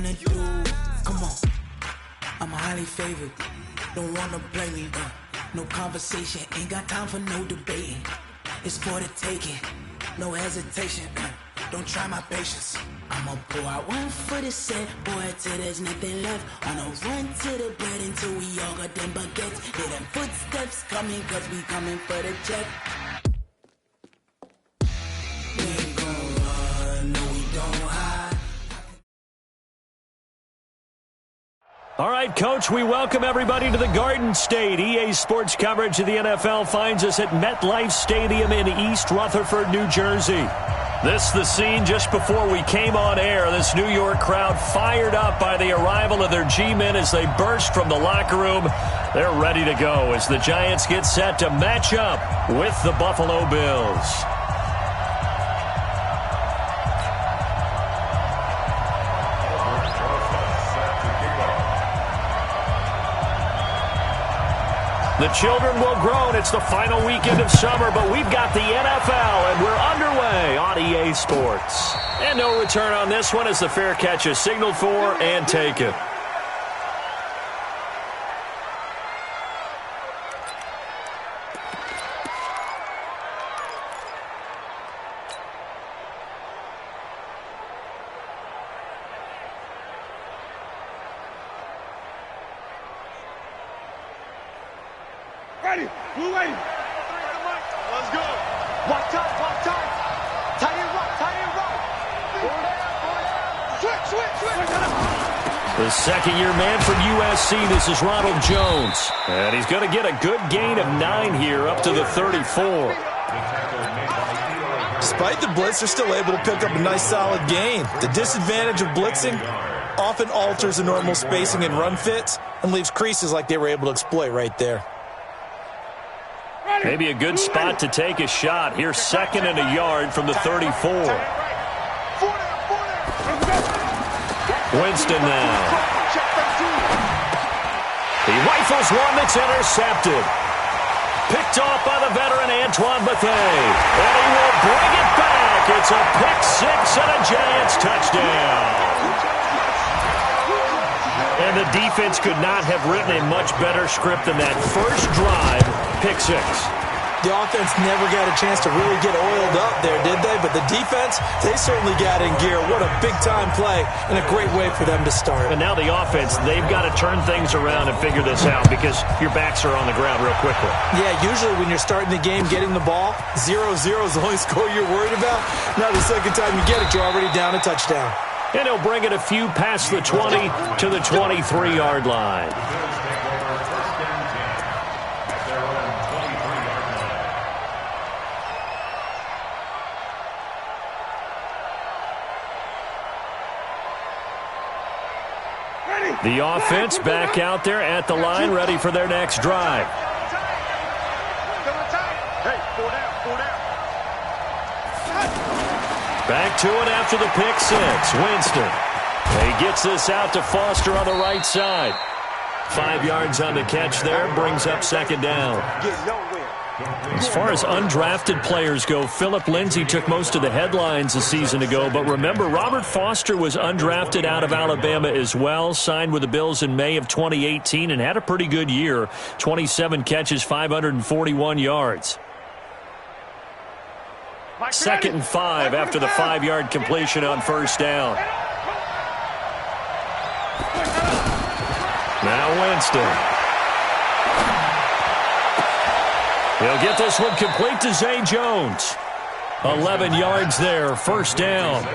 wanna do. Come on, I'm highly favored. Don't wanna play me, no conversation, ain't got time for no debating. It's for the taking, no hesitation. Don't try my patience. I'ma pull out one for the set, boy, till there's nothing left. On a run to the bread until we all got them baguettes. Hear them footsteps coming, cause we coming for the check. We ain't gon' run, no we don't hide. All right, Coach, we welcome everybody to the Garden State. EA Sports coverage of the NFL finds us at MetLife Stadium in East Rutherford, New Jersey. This is the scene just before we came on air. This New York crowd fired up by the arrival of their G-men as they burst from the locker room. They're ready to go as the Giants get set to match up with the Buffalo Bills. The children will grow, and it's the final weekend of summer, but we've got the NFL, and we're underway on EA Sports. And no return on this one as the fair catch is signaled for and taken. Ready, blue wave. Let's go. Walk tight, walk tight. Tight and rock, tight and rock. Switch. The second-year man from USC, this is Ronald Jones. And he's going to get a good gain of 9 here up to the 34. Despite the blitz, they're still able to pick up a nice solid gain. The disadvantage of blitzing often alters the normal spacing and run fits and leaves creases like they were able to exploit right there. Maybe a good spot to take a shot. Here's 2nd and a yard from the 34. Winston now. He rifles one that's intercepted. Picked off by the veteran Antoine Bethea. And he will bring it back. It's a pick six and a Giants touchdown. And the defense could not have written a much better script than that first drive, pick six. The offense never got a chance to really get oiled up there, did they? But the defense, they certainly got in gear. What a big-time play and a great way for them to start. And now the offense, they've got to turn things around and figure this out because your backs are on the ground real quickly. Yeah, usually when you're starting the game, getting the ball, 0-0 is the only score you're worried about. Now the second time you get it, you're already down a touchdown. And he'll bring it a few past the 20 to the 23-yard line. The offense back out there at the line, ready for their next drive. Back to it after the pick six. Winston. He gets this out to Foster on the right side. 5 yards on the catch there. Brings up 2nd down. As far as undrafted players go, Philip Lindsay took most of the headlines a season ago. But remember, Robert Foster was undrafted out of Alabama as well. Signed with the Bills in May of 2018 and had a pretty good year. 27 catches, 541 yards. 2nd and 5 after the 5-yard completion on first down. Now Winston. He'll get this one complete to Zay Jones. 11 yards there, first down.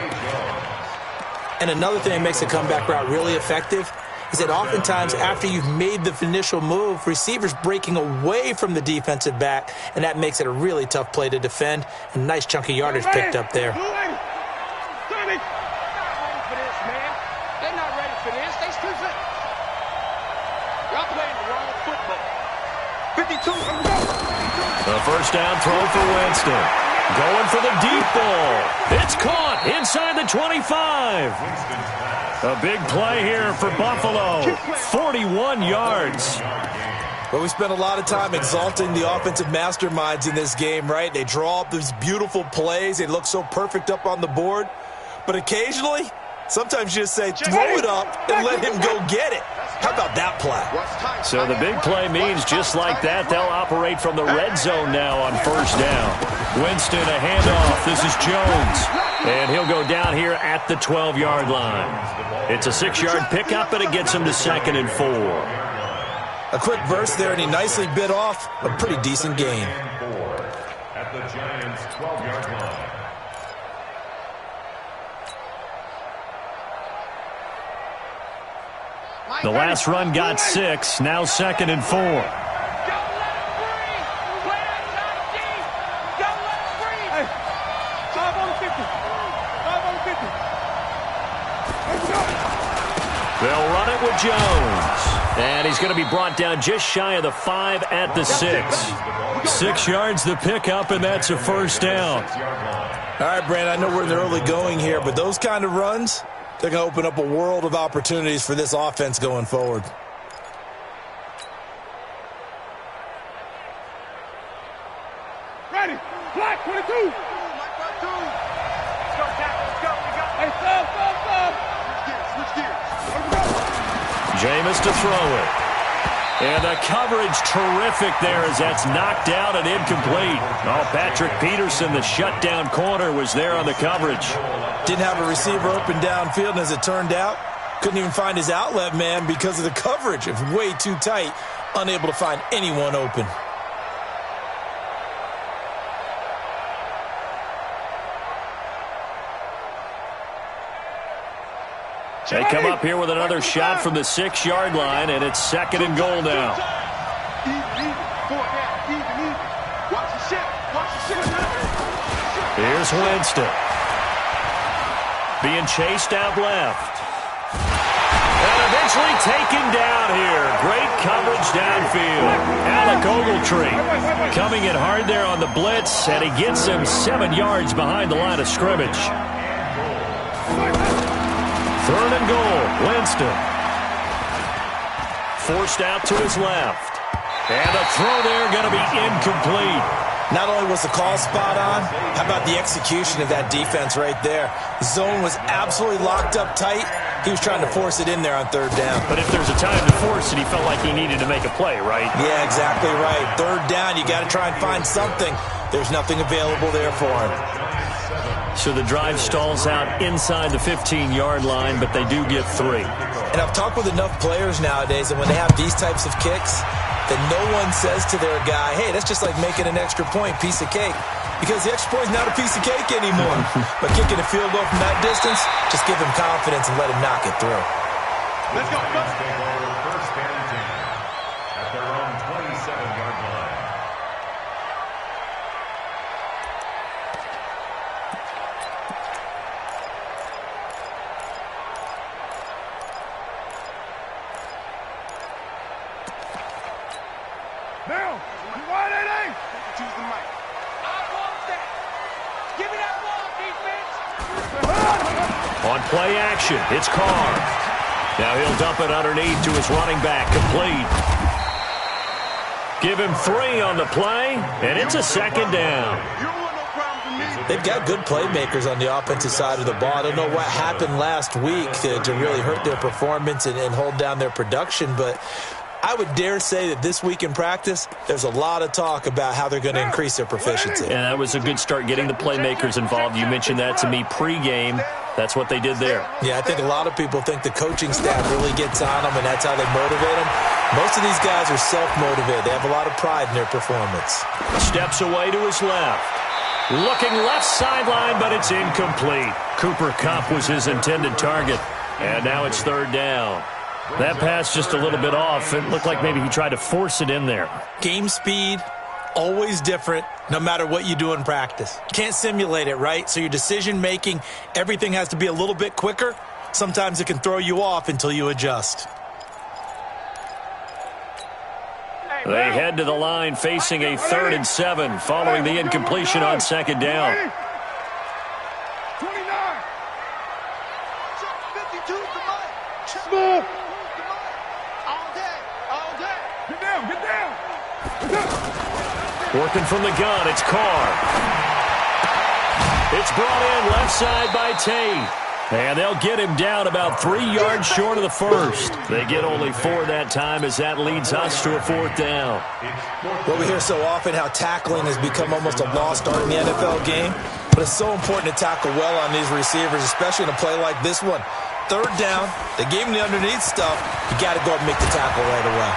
And another thing that makes the comeback route really effective is that oftentimes after you've made the initial move, receivers breaking away from the defensive back, and that makes it a really tough play to defend. A nice chunk of yardage picked up there. The first down throw for Winston. Going for the deep ball. It's caught inside the 25. A big play here for Buffalo. 41 yards. Well, we spent a lot of time exalting the offensive masterminds in this game, right? They draw up these beautiful plays. They look so perfect up on the board. But occasionally, Sometimes you just say, throw it up and let him go get it. How about that play? So the big play means just like that, they'll operate from the red zone now on first down. Winston, a handoff. This is Jones. And he'll go down here at the 12-yard line. It's a 6-yard pickup, and it gets him to 2nd and 4. A quick burst there, and he nicely bit off a pretty decent gain. At the Giants' 12-yard line. The last run got 6, now 2nd and 4. They'll run it with Jones. And he's going to be brought down just shy of the 5 at the 6. 6 yards the pickup, and that's a first down. All right, Brand, I know we're in the early going here, but those kind of runs, they're going to open up a world of opportunities for this offense going forward. Ready. Black 22. Let's go, tackle. Let's go. Hey, stop. Switch gears. Jameis to throw it. And the coverage terrific there as that's knocked down and incomplete. Oh, Patrick Peterson, the shutdown corner, was there on the coverage. Didn't have a receiver open downfield, and as it turned out, couldn't even find his outlet man because of the coverage. It was way too tight, unable to find anyone open. They come up here with another shot from the 6-yard line, and it's 2nd and goal now. Here's Winston. Being chased out left. And eventually taken down here. Great coverage downfield. Alec Ogletree coming in hard there on the blitz, and he gets him 7 yards behind the line of scrimmage. 3rd and goal, Winston. Forced out to his left. And the throw there going to be incomplete. Not only was the call spot on, how about the execution of that defense right there? The zone was absolutely locked up tight. He was trying to force it in there on 3rd down. But if there's a time to force it, he felt like he needed to make a play, right? Yeah, exactly right. 3rd down, you got to try and find something. There's nothing available there for him. So the drive stalls out inside the 15-yard line, but they do get 3. And I've talked with enough players nowadays, and when they have these types of kicks, that no one says to their guy, hey, that's just like making an extra point, piece of cake. Because the extra point is not a piece of cake anymore. But kicking a field goal from that distance, just give him confidence and let him knock it through. Let's go. First and 10 at their own 27-yard line. Now, you wide 8-8. Choose the mic. I want that. Give me that ball, defense. On play action, it's Carr. Now he'll dump it underneath to his running back, complete. Give him 3 on the play, and it's a 2nd down. They've got good playmakers on the offensive side of the ball. I don't know what happened last week to really hurt their performance and hold down their production, but I would dare say that this week in practice, there's a lot of talk about how they're going to increase their proficiency. And that was a good start getting the playmakers involved. You mentioned that to me pregame. That's what they did there. Yeah, I think a lot of people think the coaching staff really gets on them, and that's how they motivate them. Most of these guys are self-motivated. They have a lot of pride in their performance. Steps away to his left. Looking left sideline, but it's incomplete. Cooper Kupp was his intended target. And now it's 3rd down. That pass just a little bit off. It looked like maybe he tried to force it in there. Game speed, always different, no matter what you do in practice. You can't simulate it, right? So your decision-making, everything has to be a little bit quicker. Sometimes it can throw you off until you adjust. They head to the line facing a 3rd and 7 following the incompletion on 2nd down. 29. 52 Small. All day. Get down. Working from the gun, it's Carr. It's brought in left side by Tate. And they'll get him down about 3 yards short of the first. They get only 4 that time as that leads us to a 4th down. Well, we hear so often how tackling has become almost a lost art in the NFL game, but it's so important to tackle well on these receivers, especially in a play like this one. 3rd down, they gave him the underneath stuff. You got to go and make the tackle right away.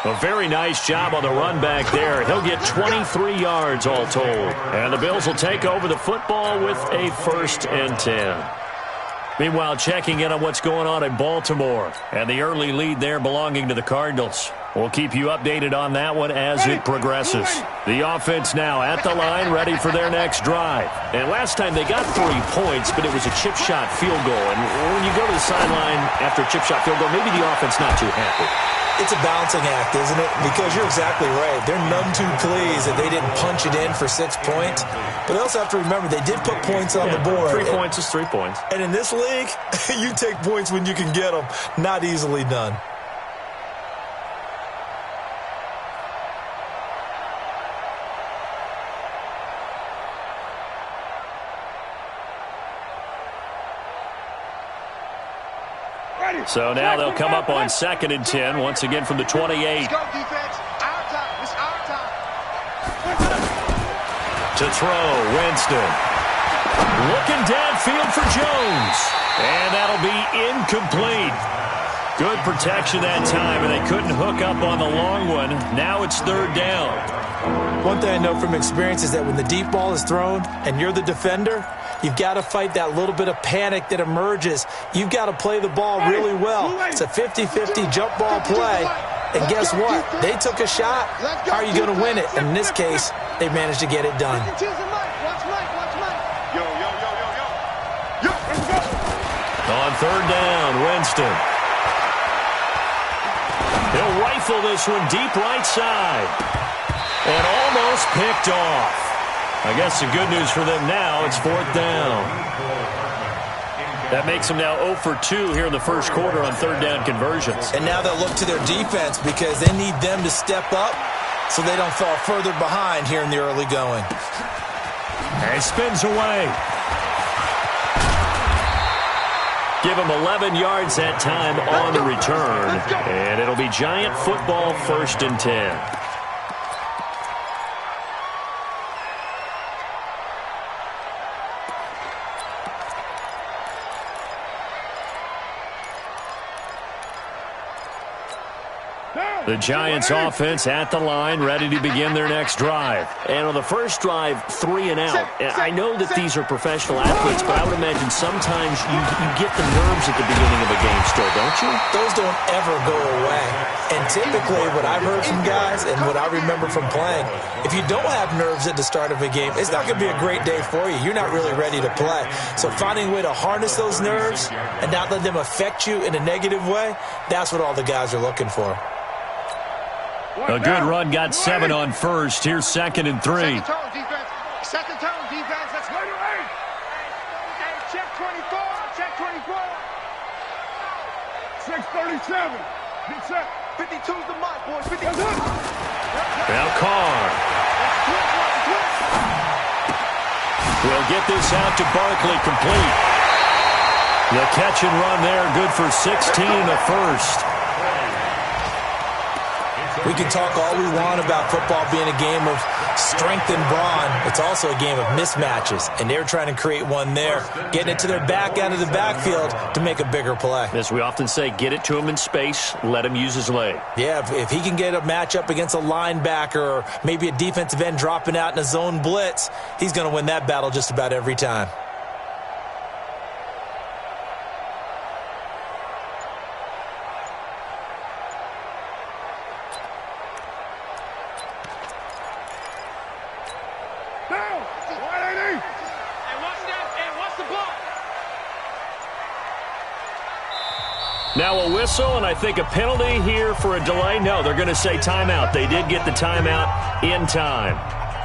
A very nice job on the run back there. He'll get 23 yards all told. And the Bills will take over the football with a 1st and 10. Meanwhile, checking in on what's going on in Baltimore. And the early lead there belonging to the Cardinals. We'll keep you updated on that one as it progresses. The offense now at the line, ready for their next drive. And last time they got 3 points, but it was a chip shot field goal. And when you go to the sideline after a chip shot field goal, maybe the offense not too happy. It's a balancing act, isn't it? Because you're exactly right. They're none too pleased that they didn't punch it in for 6 points. But they also have to remember they did put points on the board. 3 points is 3 points. And in this league, you take points when you can get them. Not easily done. So now they'll come up on 2nd and 10, once again from the 28. Let's go, defense. Our time. It's our time. To throw, Winston. Looking downfield for Jones. And that'll be incomplete. Good protection that time, and they couldn't hook up on the long one. Now it's 3rd down. One thing I know from experience is that when the deep ball is thrown and you're the defender, you've got to fight that little bit of panic that emerges. You've got to play the ball really well. It's a 50-50 jump ball play. And guess what? They took a shot. How are you going to win it? And in this case, they managed to get it done. On 3rd down, Winston. He'll rifle this one deep right side. And almost picked off. I guess the good news for them now, it's 4th down. That makes them now 0 for 2 here in the first quarter on 3rd down conversions. And now they'll look to their defense because they need them to step up so they don't fall further behind here in the early going. And spins away. Give him 11 yards that time on the return. And it'll be Giant football 1st and 10. The Giants offense at the line, ready to begin their next drive. And on the first drive, 3 and out. I know that these are professional athletes, but I would imagine sometimes you get the nerves at the beginning of a game still, don't you? Those don't ever go away. And typically what I've heard from guys and what I remember from playing, if you don't have nerves at the start of a game, it's not going to be a great day for you. You're not really ready to play. So finding a way to harness those nerves and not let them affect you in a negative way, that's what all the guys are looking for. A good run got 7 on first. Here's 2nd and 3. Second tone, defense. Second tone, defense. Let's go. Check 24. Check 24. 637. Get set. 52's the mark, boys. 52. Now Carr. We'll get this out to Barkley complete. The catch and run there, good for 16 in the first. We can talk all we want about football being a game of strength and brawn. It's also a game of mismatches, and they're trying to create one there, getting it to their back out of the backfield to make a bigger play. As we often say, get it to him in space, let him use his leg. Yeah, if he can get a matchup against a linebacker or maybe a defensive end dropping out in a zone blitz, he's going to win that battle just about every time. Now a whistle, and I think a penalty here for a delay. No, they're going to say timeout. They did get the timeout in time.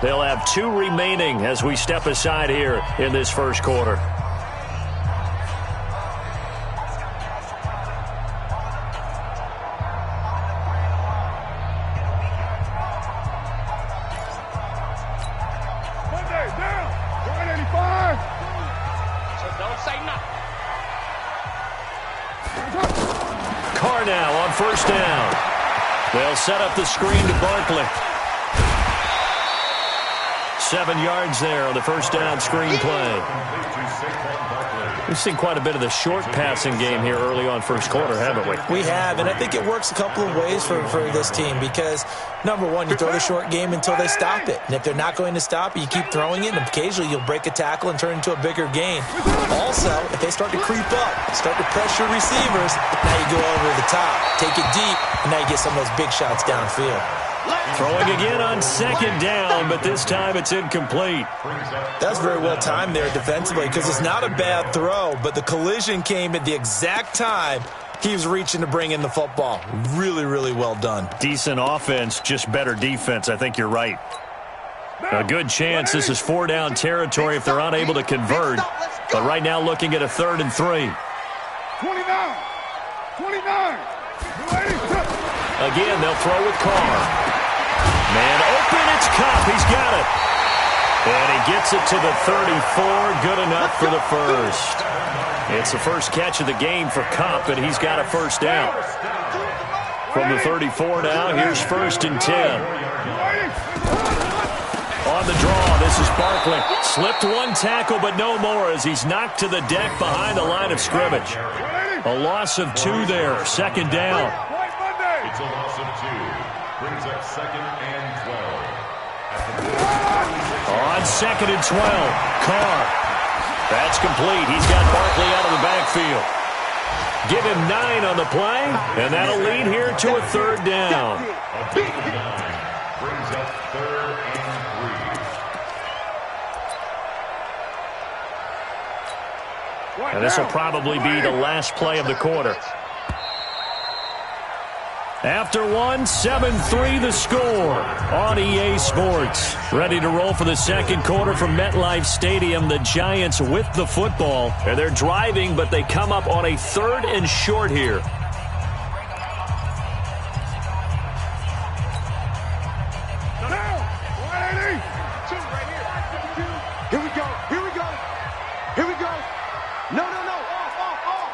They'll have 2 remaining as we step aside here in this first quarter. Carr now on first down. They'll set up the screen to Barkley. 7 yards there on the first down screen play. We've seen quite a bit of the short passing game here early on first quarter, haven't we? We have, and I think it works a couple of ways for this team because, number one, you throw the short game until they stop it. And if they're not going to stop it, you keep throwing it, and occasionally you'll break a tackle and turn it into a bigger gain. Also, if they start to creep up, start to pressure receivers, now you go over the top, take it deep, and now you get some of those big shots downfield. Throwing again on second down, but this time it's incomplete. That's very well timed there defensively because it's not a bad throw, but the collision came at the exact time he was reaching to bring in the football. Really, really well done. Decent offense, just better defense. I think you're right. A good chance this is 4-down territory if they're unable to convert. But right now looking at a 3rd and 3. 29. Again, they'll throw with Carr. Man open, it's Cup. He's got it. And he gets it to the 34. Good enough for the first. It's the first catch of the game for Cup, and he's got a first down. From the 34 now, here's 1st and 10. On the draw, this is Barkley. Slipped one tackle, but no more as he's knocked to the deck behind the line of scrimmage. A loss of 2 there, 2nd down. It's a loss of 2. Brings up 2nd and 12. On 2nd and 12, Carr. That's complete. He's got Barkley out of the backfield. Give him 9 on the play, and that'll lead here to a 3rd down. A big 9 brings up 3rd and 3. And this will probably be the last play of the quarter. After one, 7-3 the score on EA Sports. Ready to roll for the second quarter from MetLife Stadium. The Giants with the football. And they're driving, but they come up on a 3rd and short here. No. Off.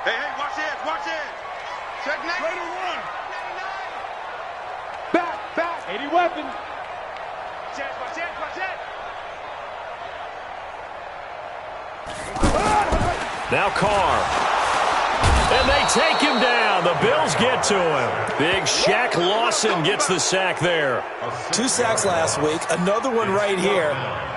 Hey, watch it. Check 9. Ready to run. Back. 80 weapon. Watch it. Now Carr. And they take him down. The Bills get to him. Big Shaq Lawson gets the sack there. 2 sacks last week. Another one right here.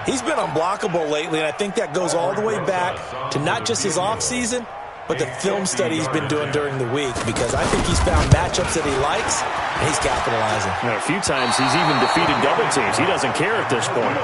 He's been unblockable lately, and I think that goes all the way back to not just his offseason, but the film study he's been doing during the week, because I think he's found matchups that he likes, and he's capitalizing. A few times he's even defeated double teams. He doesn't care at this point.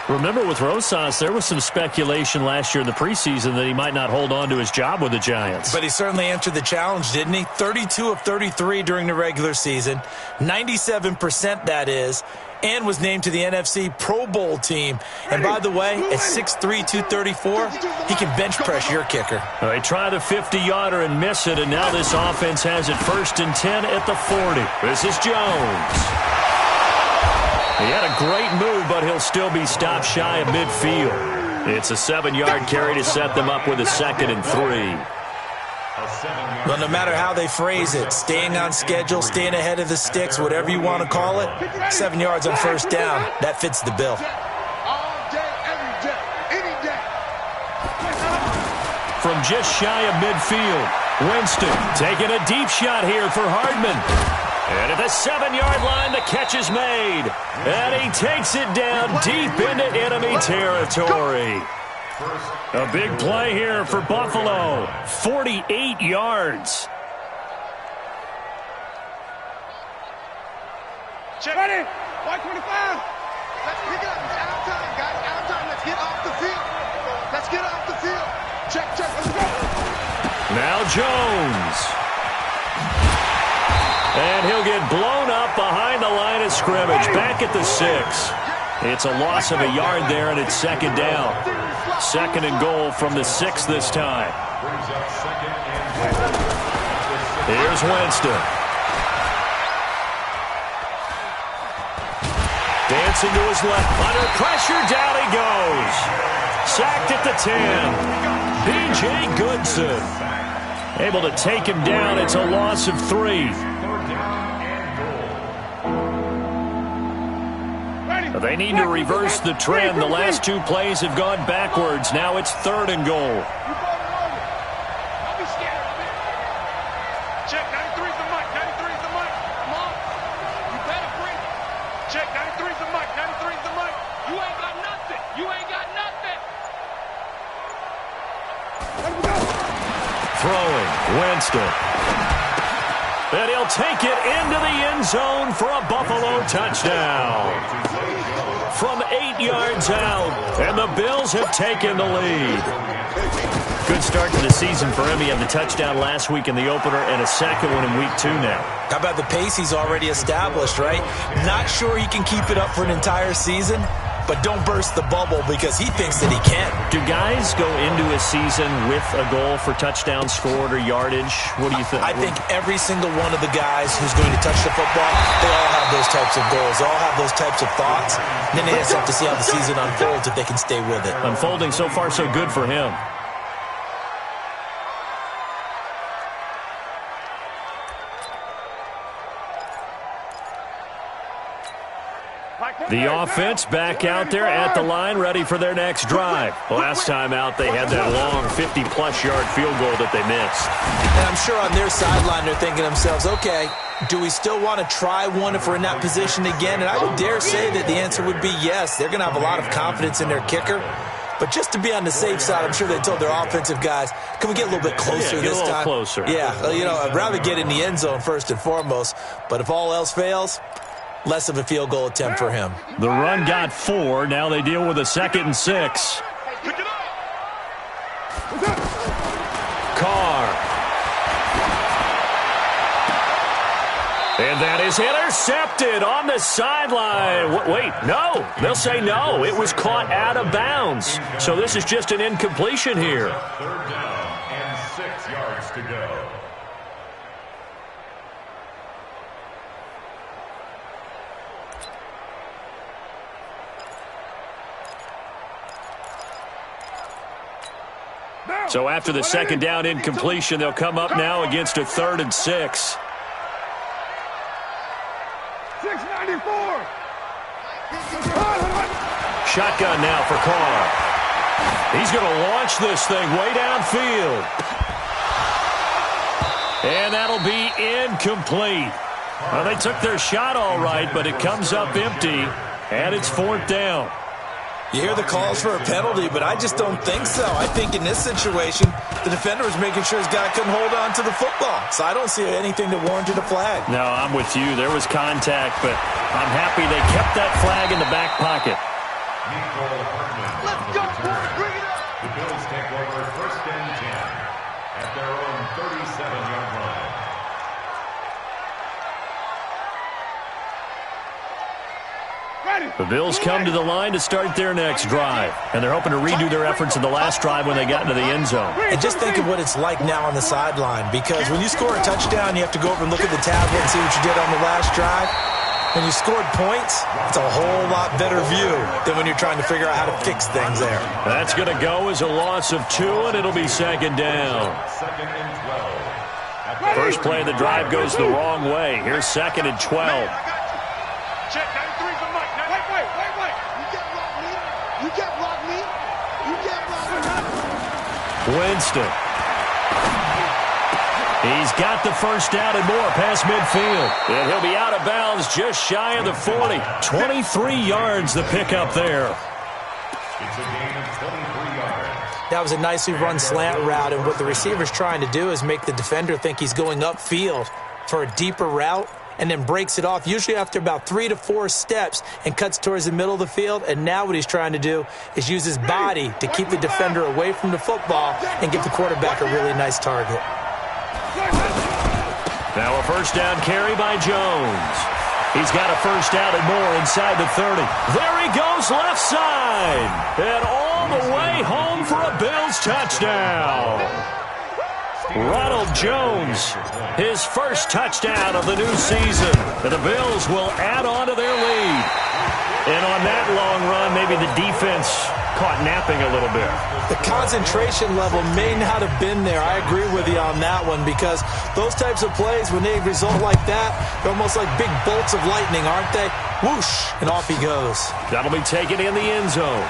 Remember with Rosas, there was some speculation last year in the preseason that he might not hold on to his job with the Giants. But he certainly answered the challenge, didn't he? 32 of 33 during the regular season, 97% that is, and was named to the NFC Pro Bowl team. And by the way, at 6'3", 234, he can bench press your kicker. They try the 50-yarder and miss it, and now this offense has it 1st and 10 at the 40. This is Jones. He had a great move, but he'll still be stopped shy of midfield. It's a 7-yard carry to set them up with a 2nd and 3. Well, no matter how they phrase it, staying on schedule, staying ahead of the sticks, whatever you want to call it, 7 yards on 1st down, that fits the bill. All day, every day, any day. From just shy of midfield, Winston taking a deep shot here for Hardman. And at the 7-yard line, the catch is made. And he takes it down deep into enemy territory. A big play here for Buffalo. 48 yards. Check. Ready? 125. Let's pick it up. It's out of time, guys. Out of time. Let's get off the field. Check. Let's go. Now Jones. And he'll get blown up behind the line of scrimmage. Back at the 6. It's a loss of a yard there, and it's 2nd down. 2nd and goal from the 6 this time. Here's Winston. Dancing to his left. Under pressure, down he goes. Sacked at the 10. B.J. Goodson able to take him down. It's a loss of 3. They need to reverse the trend. The last 2 plays have gone backwards. Now it's 3rd and goal. Check, 93's the mic, 93's the mic. Come on. You better bring it. Check, 93's the mic, 93's the mic. You ain't got nothing. You ain't got nothing. Throwing, Winston. And he'll take it into the end zone for a Buffalo touchdown. From 8 yards out, and the Bills have taken the lead. Good start to the season for him. He had the touchdown last week in the opener and a second one in week 2 now. How about the pace he's already established, right? Not sure he can keep it up for an entire season, but don't burst the bubble because he thinks that he can. Do guys go into a season with a goal for touchdowns scored or yardage? What do you think? I think every single one of the guys who's going to touch the football, they all have those types of goals. They all have those types of thoughts. And then they just have to see how the season unfolds if they can stay with it. Unfolding so far so good for him. The offense back out there at the line, ready for their next drive. Last time out, they had that long 50-plus yard field goal that they missed. And I'm sure on their sideline, they're thinking to themselves, okay, do we still want to try one if we're in that position again? And I would dare say that the answer would be yes. They're going to have a lot of confidence in their kicker. But just to be on the safe side, I'm sure they told their offensive guys, can we get a little bit closer this time? Closer. Yeah, I'd rather get in the end zone first and foremost. But if all else fails, less of a field goal attempt for him. The run got 4. Now they deal with a 2nd and 6. Carr. And that is intercepted on the sideline. Wait, no. They'll say no. It was caught out of bounds. So this is just an incompletion here. 3rd down and 6 yards to go. So after the 2nd down incompletion, they'll come up now against a 3rd and 6. 694. Shotgun now for Carr. He's going to launch this thing way downfield. And that'll be incomplete. Well, they took their shot all right, but it comes up empty, and it's 4th down. You hear the calls for a penalty, but I just don't think so. I think in this situation, the defender was making sure his guy couldn't hold on to the football. So I don't see anything that warranted a flag. No, I'm with you. There was contact, but I'm happy they kept that flag in the back pocket. Let's go, boys. Bring it up. The Bills take over 1st and 10 at their own 37-yard line. The Bills come to the line to start their next drive, and they're hoping to redo their efforts in the last drive when they got into the end zone. And just think of what it's like now on the sideline, because when you score a touchdown, you have to go over and look at the tablet and see what you did on the last drive. When you scored points, it's a whole lot better view than when you're trying to figure out how to fix things there. That's going to go as a loss of 2, and it'll be 2nd down. 2nd and 12. First play of the drive goes the wrong way. Here's 2nd and 12. Check, 93's the mic. Wait. You can't block me. You can't block me. Winston. He's got the first down and more past midfield. And he'll be out of bounds just shy of the 40. 23 yards the pickup there. It's a gain of 23 yards. That was a nicely run slant route, and what the receiver's trying to do is make the defender think he's going upfield for a deeper route, and then breaks it off, usually after about 3 to 4 steps, and cuts towards the middle of the field. And now what he's trying to do is use his body to keep the defender away from the football and give the quarterback a really nice target. Now a first down carry by Jones. He's got a first down and more inside the 30. There he goes left side. And all the way home for a Bills touchdown. Ronald Jones, his first touchdown of the new season. And the Bills will add on to their lead. And on that long run, maybe the defense caught napping a little bit. The concentration level may not have been there. I agree with you on that one, because those types of plays, when they result like that, they're almost like big bolts of lightning, aren't they? Whoosh, and off he goes. That'll be taken in the end zone.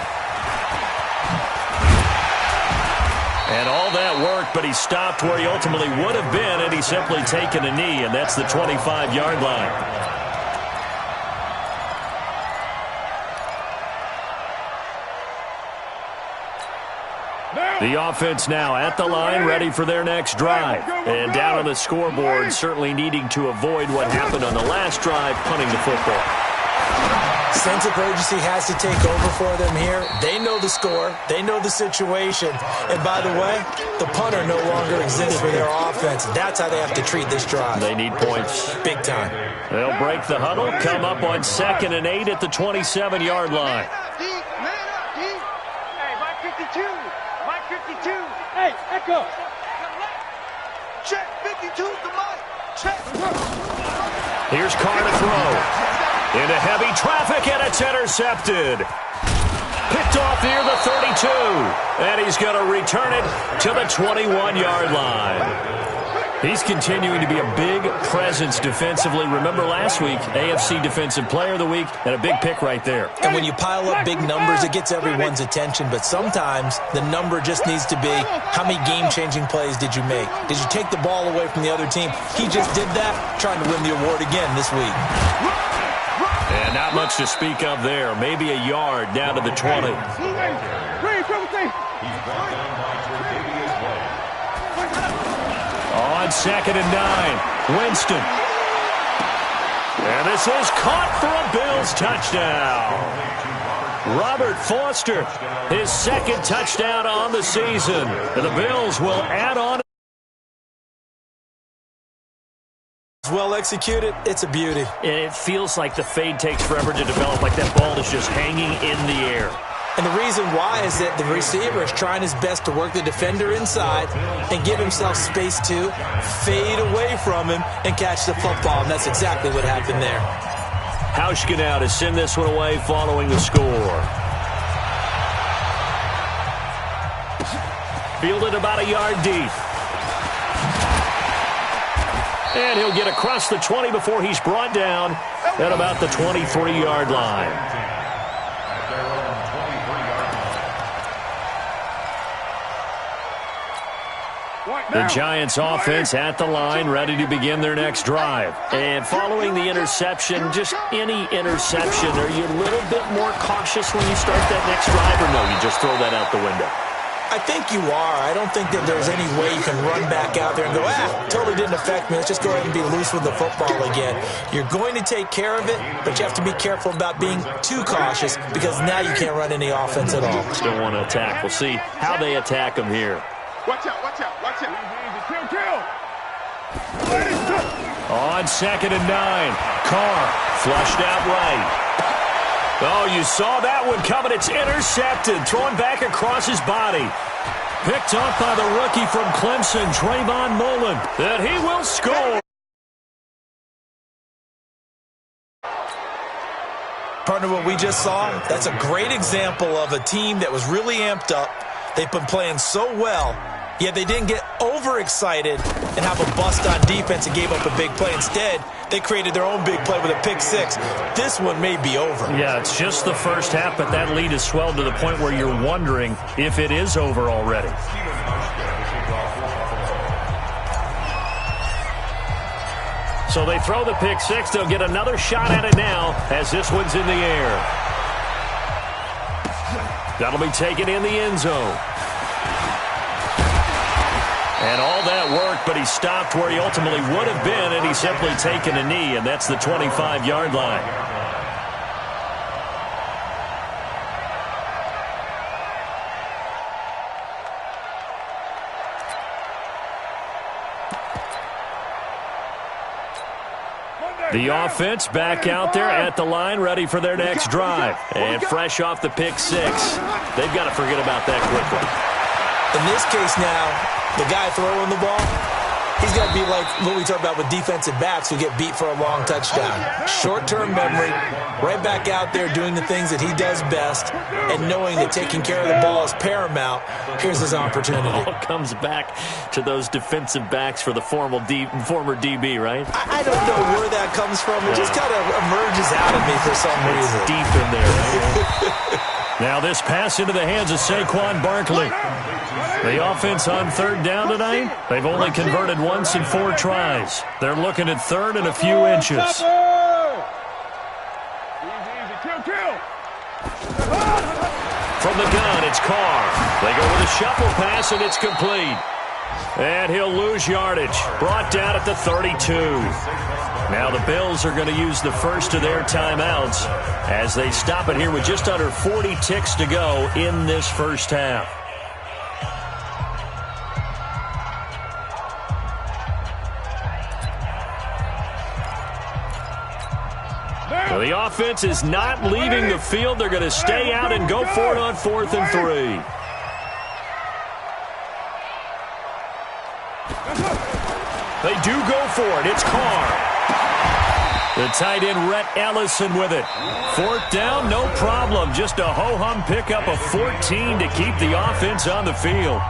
And all that worked, but he stopped where he ultimately would have been, and he's simply taken a knee, and that's the 25-yard line. The offense now at the line, ready for their next drive. And down on the scoreboard, certainly needing to avoid what happened on the last drive, punting the football. Sense of urgency has to take over for them here. They know the score. They know the situation. And by the way, the punter no longer exists for their offense. That's how they have to treat this drive. They need points. Big time. They'll break the huddle, come up on 2nd and 8 at the 27-yard line. Hey, Mike 52. Mike 52. Hey, echo. Check 52 the mic. Check. Here's Carr to throw. Into heavy traffic, and it's intercepted. Picked off near the 32. And he's going to return it to the 21-yard line. He's continuing to be a big presence defensively. Remember last week, AFC Defensive Player of the Week, and a big pick right there. And when you pile up big numbers, it gets everyone's attention. But sometimes the number just needs to be, how many game-changing plays did you make? Did you take the ball away from the other team? He just did that, trying to win the award again this week. And not much to speak of there. Maybe a yard down to the 20. On 2nd and 9, Winston. And this is caught for a Bills touchdown. Robert Foster, his 2nd touchdown on the season. And the Bills will add on. Well executed, it's a beauty. It feels like the fade takes forever to develop, like that ball is just hanging in the air. And the reason why is that the receiver is trying his best to work the defender inside and give himself space to fade away from him and catch the football, and that's exactly what happened there. Hauschka now to send this one away following the score. Fielded about a yard deep. And he'll get across the 20 before he's brought down at about the 23-yard line. The Giants offense at the line, ready to begin their next drive. And following the interception, just any interception, are you a little bit more cautious when you start that next drive, or no, you just throw that out the window? I think you are. I don't think that there's any way you can run back out there and go, totally didn't affect me. Let's just go ahead and be loose with the football again. You're going to take care of it, but you have to be careful about being too cautious, because now you can't run any offense at all. Still want to attack. We'll see how they attack them here. Watch out, watch out, watch out. Kill. On 2nd and 9, Carr flushed out right. Oh, you saw that one coming. It's intercepted. Thrown back across his body. Picked up by the rookie from Clemson, Trayvon Mullen. That he will score. Partner, what we just saw, that's a great example of a team that was really amped up. They've been playing so well, yet they didn't get overexcited and have a bust on defense and gave up a big play. Instead, they created their own big play with a pick six. This one may be over. Yeah, it's just the first half, but that lead has swelled to the point where you're wondering if it is over already. So they throw the pick six. They'll get another shot at it now as this one's in the air. That'll be taken in the end zone. And all that worked, but he stopped where he ultimately would have been, and he's simply taken a knee, and that's the 25-yard line. The offense back out there at the line, ready for their next drive. And fresh off the pick six, they've got to forget about that quickly. In this case now, the guy throwing the ball, He's got to be like what we talk about with defensive backs who get beat for a long touchdown. Short-term memory, right back out there doing the things that he does best, and knowing that taking care of the ball is paramount. Here's his opportunity. It all comes back to those defensive backs for the former DB, right? I don't know where that comes from. It just kind of emerges out of me for some reason. It's deep in there. Right? Now this pass into the hands of Saquon Barkley. The offense on third down tonight, they've only converted once in 4 tries. They're looking at third and a few inches. From the gun, it's Carr. They go with a shuffle pass, and it's complete. And he'll lose yardage. Brought down at the 32. Now the Bills are going to use the first of their timeouts as they stop it here with just under 40 ticks to go in this first half. Well, the offense is not leaving the field. They're going to stay out and go for it on 4th and 3. They do go for it. It's Carr. The tight end, Rhett Ellison, with it. 4th down, no problem. Just a ho-hum pickup of 14 to keep the offense on the field.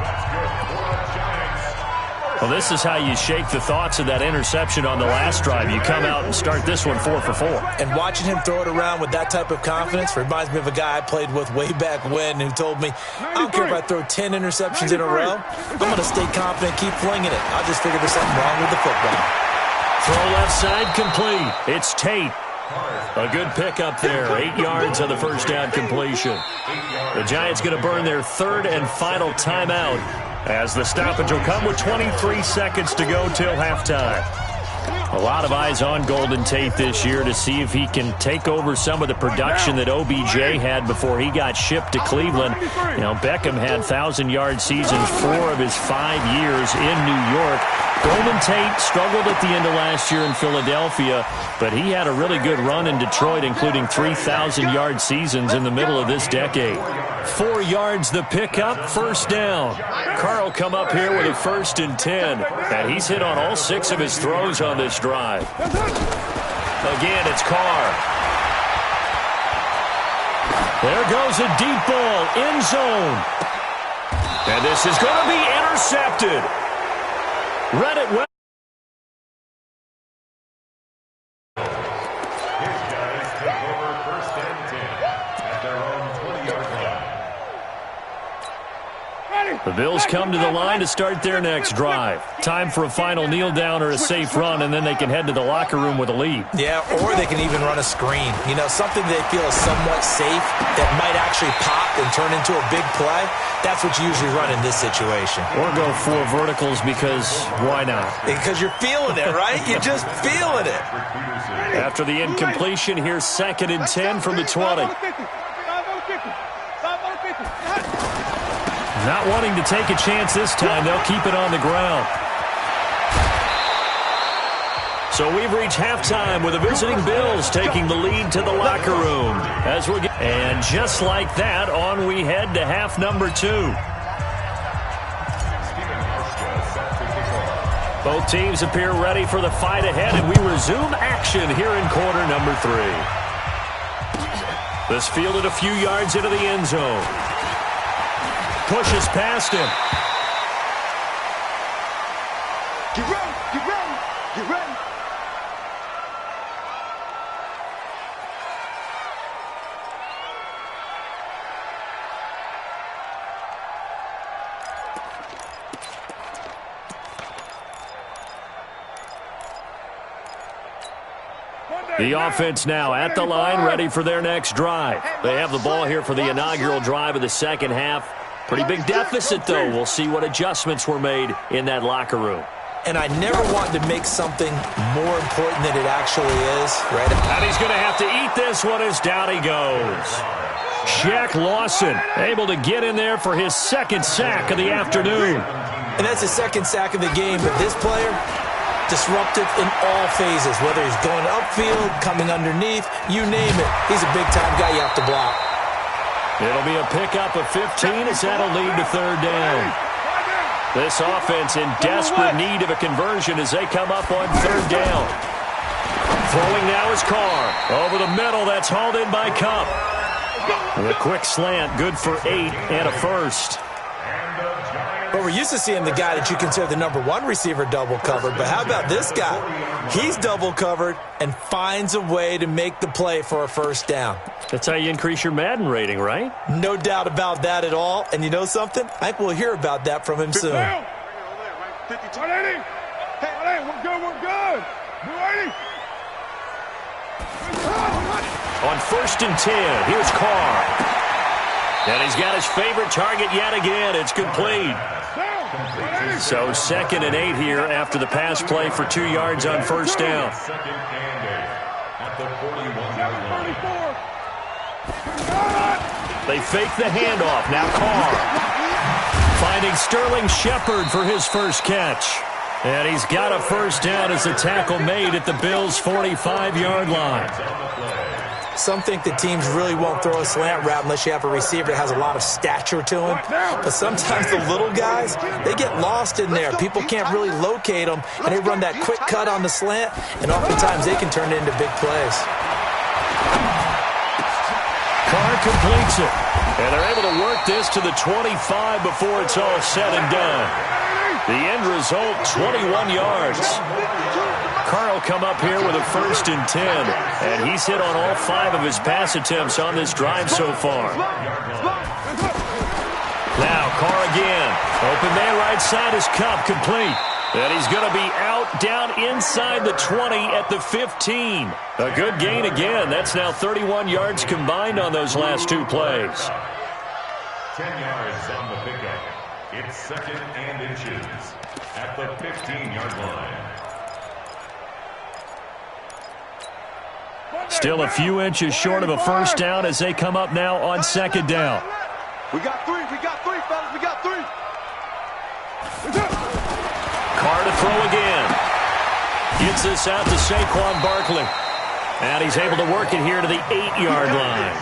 Well, this is how you shake the thoughts of that interception on the last drive. You come out and start this one 4 for 4. And watching him throw it around with that type of confidence reminds me of a guy I played with way back when who told me, I don't care if I throw 10 interceptions in a row. I'm going to stay confident, keep flinging it. I'll just figure there's something wrong with the football. Throw left side complete. It's Tate. A good pickup there. 8 yards on the first down completion. The Giants going to burn their third and final timeout as the stoppage will come with 23 seconds to go till halftime. A lot of eyes on Golden Tate this year to see if he can take over some of the production that OBJ had before he got shipped to Cleveland. You know, Beckham had 1,000-yard seasons 4 of his 5 years in New York. Golden Tate struggled at the end of last year in Philadelphia, but he had a really good run in Detroit, including 3,000-yard seasons in the middle of this decade. 4 yards the pickup, first down. Carr will come up here with a 1st and 10, and he's hit on all 6 of his throws on this drive. Again, it's Carr. There goes a deep ball, end zone. And this is going to be intercepted. Read it well. His guys take over 1st and 10 at their own 20-yard line. The Bills come to the line to start their next drive. Time for a final kneel down or a safe run, and then they can head to the locker room with a lead. Yeah, or they can even run a screen. You know, something they feel is somewhat safe that might actually pop and turn into a big play. That's what you usually run in this situation. Or go 4 verticals because why not? Because you're feeling it, right? You're just feeling it. After the incompletion, here's 2nd and 10 from the 20. Not wanting to take a chance this time, they'll keep it on the ground. So we've reached halftime with the visiting Bills taking the lead to the locker room. And just like that, on we head to half number 2. Both teams appear ready for the fight ahead, and we resume action here in quarter number 3. This fielded a few yards into the end zone. Pushes past him. Get ready, get ready, get ready. The offense now at the line, ready for their next drive. They have the ball here for the inaugural drive of the second half. Pretty big deficit, though. We'll see what adjustments were made in that locker room. And I never want to make something more important than it actually is, right? And he's going to have to eat this one as down he goes. Shaq Lawson able to get in there for his 2nd sack of the afternoon. And that's his 2nd sack of the game, but this player, disruptive in all phases, whether he's going upfield, coming underneath, you name it. He's a big-time guy you have to block. It'll be a pickup of 15 as that'll lead to 3rd down. This offense in desperate need of a conversion as they come up on third down. Throwing now is Carr. Over the middle, that's hauled in by Cup. And a quick slant, good for 8 and a first. Well, we're used to seeing the guy that you consider the number one receiver double covered, but how about this guy? He's double covered and finds a way to make the play for a first down. That's how you increase your Madden rating, right? No doubt about that at all. And you know something? I think we'll hear about that from him soon. 50, 180. Hey, we're good, we're good. 280. On 1st and 10, here's Carr. And he's got his favorite target yet again. It's complete. So 2nd and 8 here after the pass play for 2 yards on first down. They fake the handoff. Now Carr. Finding Sterling Shepard for his first catch. And he's got a first down as the tackle made at the Bills' 45-yard line. Some think that teams really won't throw a slant route unless you have a receiver that has a lot of stature to him. But sometimes the little guys, they get lost in there. People can't really locate them, and they run that quick cut on the slant, and oftentimes they can turn it into big plays. Carr completes it, and they're able to work this to the 25 before it's all said and done. The end result, 21 yards. Carr will come up here with a 1st and 10, and he's hit on all 5 of his pass attempts on this drive so far. Now Carr again. Open man right side is Cup, complete. And he's going to be out down inside the 20 at the 15. A good gain again. That's now 31 yards combined on those last 2 plays. 10 yards on the pickup. It's 2nd and inches at the 15-yard line. Still a few inches short of a first down as they come up now on 2nd down. We got 3, fellas, we got 3. Carr to throw again. Gets this out to Saquon Barkley. And he's able to work it here to the 8-yard line.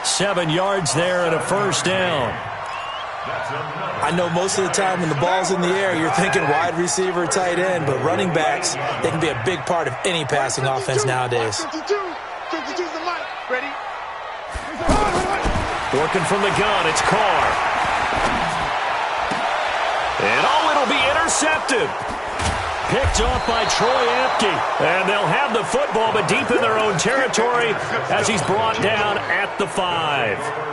7 yards there and a first down. I know most of the time when the ball's in the air, you're thinking wide receiver, tight end, but running backs, they can be a big part of any passing offense nowadays. 52's the mic. Ready? Working from the gun, it's Carr. And it'll be intercepted. Picked off by Troy Apke. And they'll have the football, but deep in their own territory as he's brought down at the 5.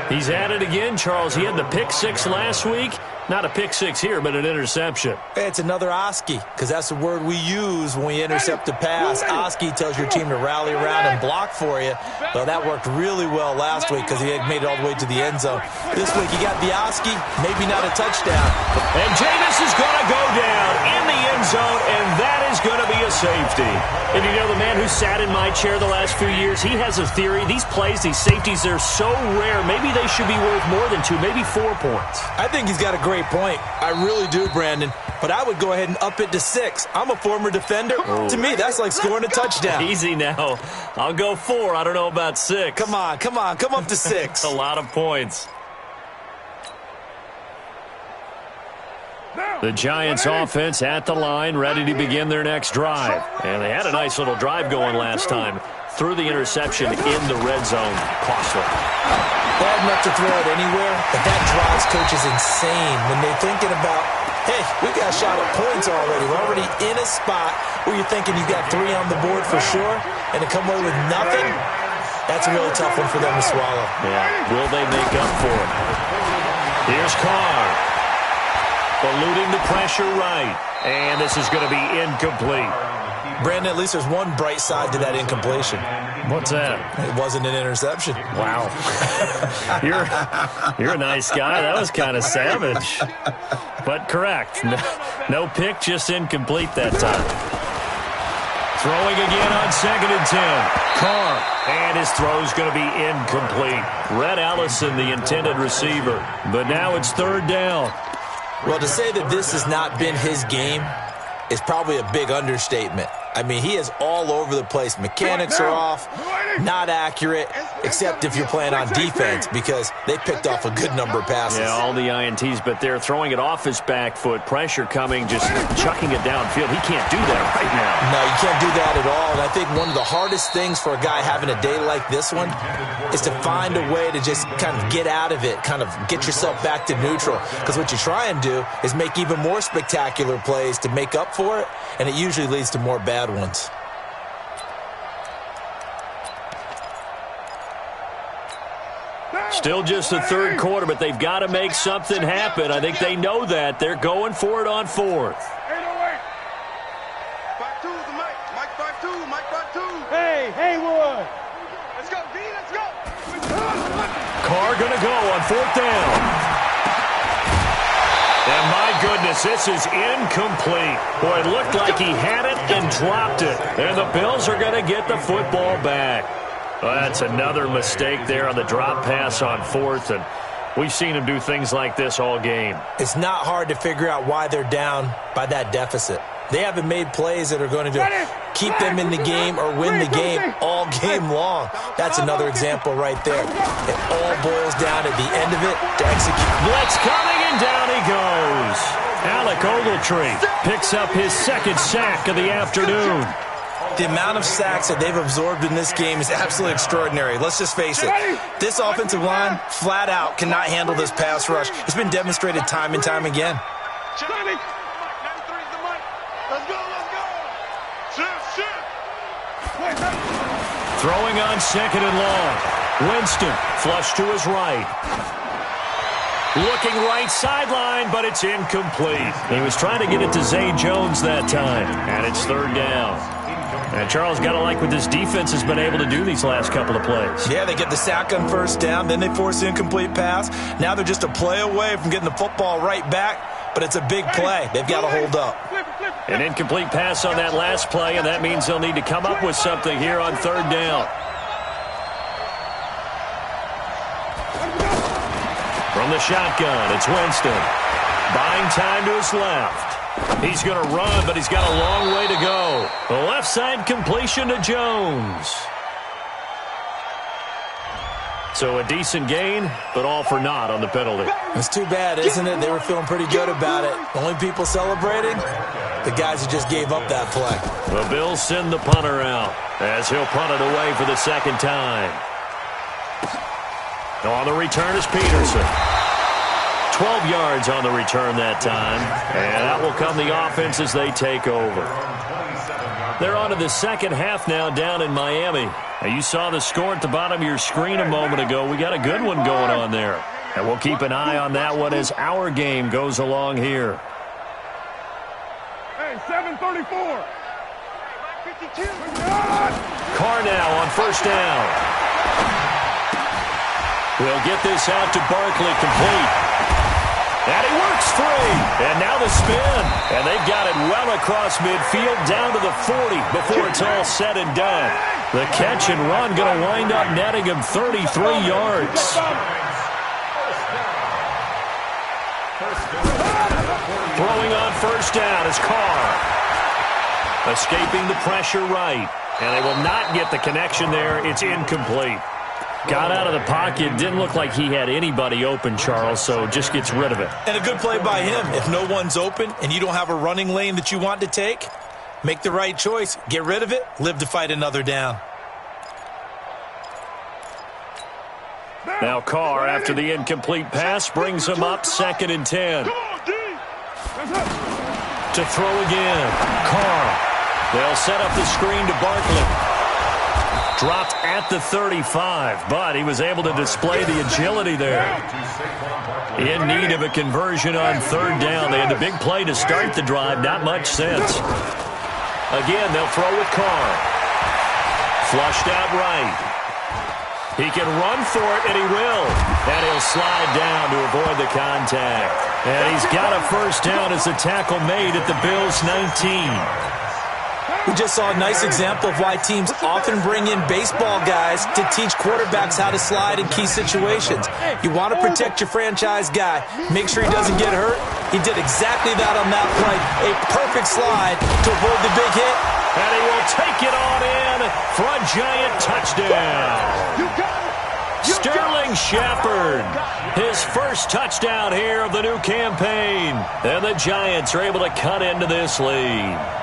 He's at it again, Charles. He had the pick 6 last week. Not a pick 6 here, but an interception. It's another Oski, because that's the word we use when we intercept a pass. Oski tells your team to rally around and block for you. Well, that worked really well last week because he had made it all the way to the end zone. This week, he got the Oski, maybe not a touchdown. And Jameis is going to go down in the end zone, and that is going to be a safety. And you know, the man who sat in my chair the last few years, he has a theory. These plays, these safeties, they're so rare. Maybe they should be worth more than 2, maybe 4 points. I think he's got a great point. I really do, Brandon. But I would go ahead and up it to 6. I'm a former defender. To me, that's like scoring a touchdown. Easy now. I'll go 4. I don't know about 6. Come on. Come up to 6. A lot of points. The Giants offense at the line, ready to begin their next drive. And they had a nice little drive going last time. Threw the interception in the red zone. Costly. Bad enough to throw it anywhere, but that drives coaches insane when they're thinking about, hey, we got a shot at points already. We're already in a spot where you're thinking you got 3 on the board for sure, and to come away with nothing, that's a really tough one for them to swallow. Yeah, will they make up for it? Here's Carr. Eluding the pressure right. And this is going to be incomplete. Brandon, at least there's one bright side to that incompletion. What's that? It wasn't an interception. Wow. You're a nice guy. That was kind of savage. But correct. No pick, just incomplete that time. Throwing again on 2nd and 10. Carr. And his throw's going to be incomplete. Red Allison, the intended receiver. But now it's 3rd down. Well, to say that this has not been his game is probably a big understatement. I mean, he is all over the place. Mechanics are off, not accurate, except if you're playing on defense because they picked off a good number of passes. Yeah, all the INTs, but they're throwing it off his back foot. Pressure coming, just chucking it downfield. He can't do that right now. No, you can't do that at all. And I think one of the hardest things for a guy having a day like this one is to find a way to just kind of get out of it, kind of get yourself back to neutral. Because what you try and do is make even more spectacular plays to make up for it, and it usually leads to more bad ones. Still just the third quarter, but they've got to make something happen. I think they know that. They're going for it on fourth. 808. 5-2 is the mic. Mike 5-2. Mike 5-2. Hey, Haywood. Let's go, B. Let's go. Carr going to go on fourth down. And my goodness, this is incomplete. Boy, it looked like he had it and dropped it. And the Bills are going to get the football back. Well, that's another mistake there on the drop pass on fourth, and we've seen him do things like this all game. It's not hard to figure out why they're down by that deficit. They haven't made plays that are going to keep them in the game or win the game all game long. That's another example right there. It all boils down at the end of it to execute. Blitz coming, and down he goes. Alec Ogletree picks up his second sack of the afternoon. The amount of sacks that they've absorbed in this game is absolutely extraordinary. Let's just face it. This offensive line, flat out, cannot handle this pass rush. It's been demonstrated time and time again. Throwing on second and long. Winston flush to his right. Looking right sideline, but it's incomplete. He was trying to get it to Zay Jones that time, and it's third down. And Charles, got to like what this defense has been able to do these last couple of plays. Yeah, they get the sack on first down, then they force the incomplete pass. Now they're just a play away from getting the football right back, but it's a big play. They've got to hold up. An incomplete pass on that last play, and that means they'll need to come up with something here on third down. From the shotgun, it's Winston. Buying time to his left. He's going to run, but he's got a long way to go. The left side completion to Jones. So a decent gain, but all for naught on the penalty. It's too bad, isn't it? They were feeling pretty good about it. Only people celebrating, the guys who just gave up that play. The Bills send the punter out as he'll punt it away for the second time. On the return is Peterson. 12 yards on the return that time, and that will come the offense as they take over. They're on to the second half now down in Miami. Now, you saw the score at the bottom of your screen a moment ago. We got a good one going on there, and we'll keep an eye on that one as our game goes along here. Hey, 734. 52. Carr now on first down. We'll get this out to Barkley, complete. And he works free. And now the spin. And they've got it well across midfield down to the 40 before it's all said and done. The catch and run going to wind up netting him 33 yards. Throwing on first down is Carr. Escaping the pressure right. And they will not get the connection there. It's incomplete. Got out of the pocket. Didn't look like he had anybody open, Charles, so just gets rid of it. And a good play by him. If no one's open and you don't have a running lane that you want to take, make the right choice. Get rid of it. Live to fight another down. Now Carr, after the incomplete pass, brings him up 2nd and 10. To throw again. Carr. They'll set up the screen to Barkley. Dropped at the 35, but he was able to display the agility there. In need of a conversion on third down. They had the big play to start the drive. Not much sense. Again, they'll throw with Carr. Flushed out right. He can run for it, and he will. And he'll slide down to avoid the contact. And he's got a first down as the tackle made at the Bills' 19. We just saw a nice example of why teams often bring in baseball guys to teach quarterbacks how to slide in key situations. You want to protect your franchise guy. Make sure he doesn't get hurt. He did exactly that on that play. A perfect slide to avoid the big hit And he will take it on in for a giant touchdown. You got it. Sterling Shepard, his first touchdown here of the new campaign. And the Giants are able to cut into this lead.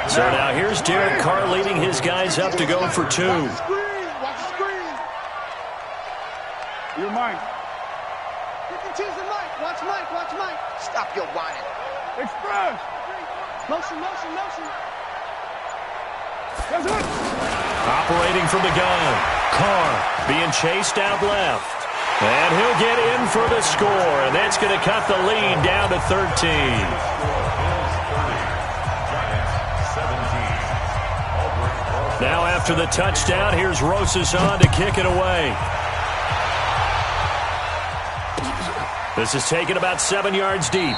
So now here's Derek Carr leading his guys up to go for 2. Watch the screen. You're Mike. 52's the Mike. Watch Mike. Watch Mike. Stop your whining. Express. Motion. That's it. Operating from the gun. Carr being chased out left. And he'll get in for the score. And that's going to cut the lead down to 13. Now after the touchdown, here's Rosas on to kick it away. This is taken about 7 yards deep.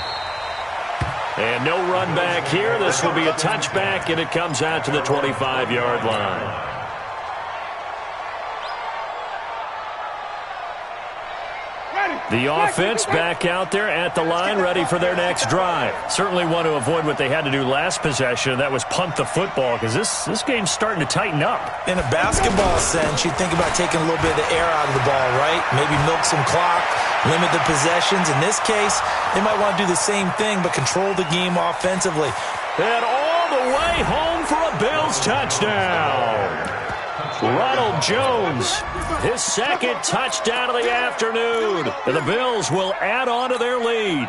And no run back here. This will be a touchback, and it comes out to the 25-yard line. The offense back out there at the line, ready for their next drive. Certainly want to avoid what they had to do last possession, and that was punt the football, because this game's starting to tighten up. In a basketball sense, you think about taking a little bit of the air out of the ball, right? Maybe milk some clock, limit the possessions. In this case, they might want to do the same thing, but control the game offensively. And all the way home for a Bills touchdown. Ronald Jones, his second touchdown of the afternoon. And the Bills will add on to their lead.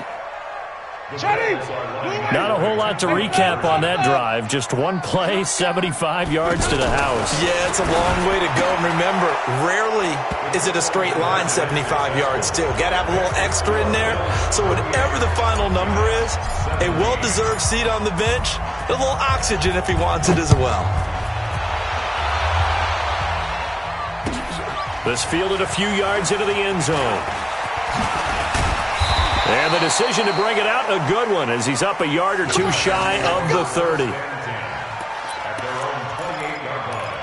Not a whole lot to recap on that drive. Just one play, 75 yards to the house. Yeah, it's a long way to go. And remember, rarely is it a straight line 75 yards, too. Got to have a little extra in there. So whatever the final number is, a well-deserved seat on the bench, a little oxygen if he wants it as well. This fielded a few yards into the end zone. And the decision to bring it out, a good one, as he's up a yard or two shy of the 30. At their own 28-yard line.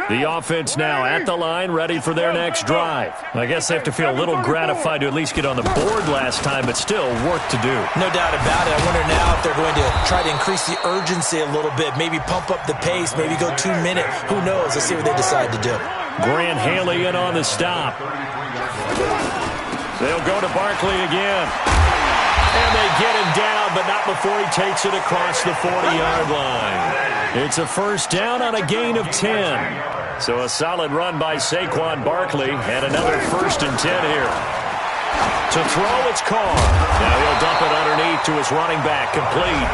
The offense now at the line, ready for their next drive. I guess they have to feel a little gratified to at least get on the board last time, but still work to do. No doubt about it. I wonder now if they're going to try to increase the urgency a little bit, maybe pump up the pace, maybe go 2 minute. Who knows? Let's see what they decide to do. Grant Haley in on the stop. They'll go to Barkley again. And they get him down, but not before he takes it across the 40-yard line. It's a first down on a gain of 10. So a solid run by Saquon Barkley, and another 1st and 10 here. To throw, it's Carr. Now he'll dump it underneath to his running back, complete.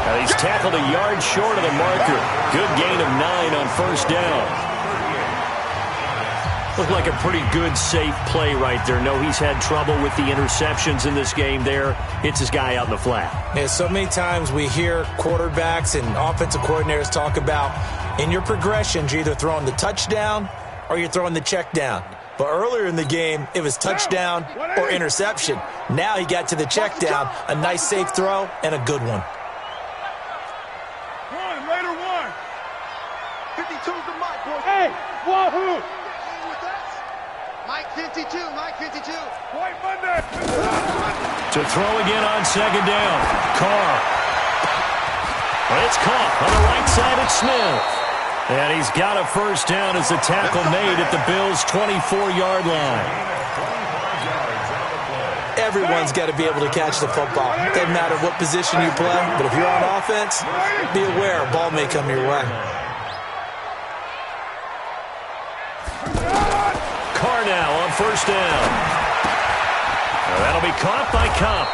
Now he's tackled a yard short of the marker. Good gain of 9 on first down. Looked like a pretty good, safe play right there. No, he's had trouble with the interceptions in this game there. Hits his guy out in the flat. Yeah, so many times we hear quarterbacks and offensive coordinators talk about in your progressions, you're either throwing the touchdown or you're throwing the check down. But earlier in the game, it was touchdown or interception. Now he got to the check down, a nice safe throw, and a good one. Later one. 52's the Mike, boys. Hey, wahoo! Mike 52, Mike 52. White Monday. To throw again on second down. Carr. It's caught on the right side of Smith. And he's got a first down as the tackle made at the Bills' 24-yard line. Everyone's got to be able to catch the football. Doesn't matter what position you play, but if you're on offense, be aware a ball may come your way. Carr now on first down. That'll be caught by Kopp.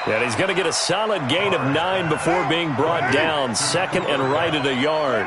And he's going to get a solid gain of 9 before being brought down. Second and right at a yard.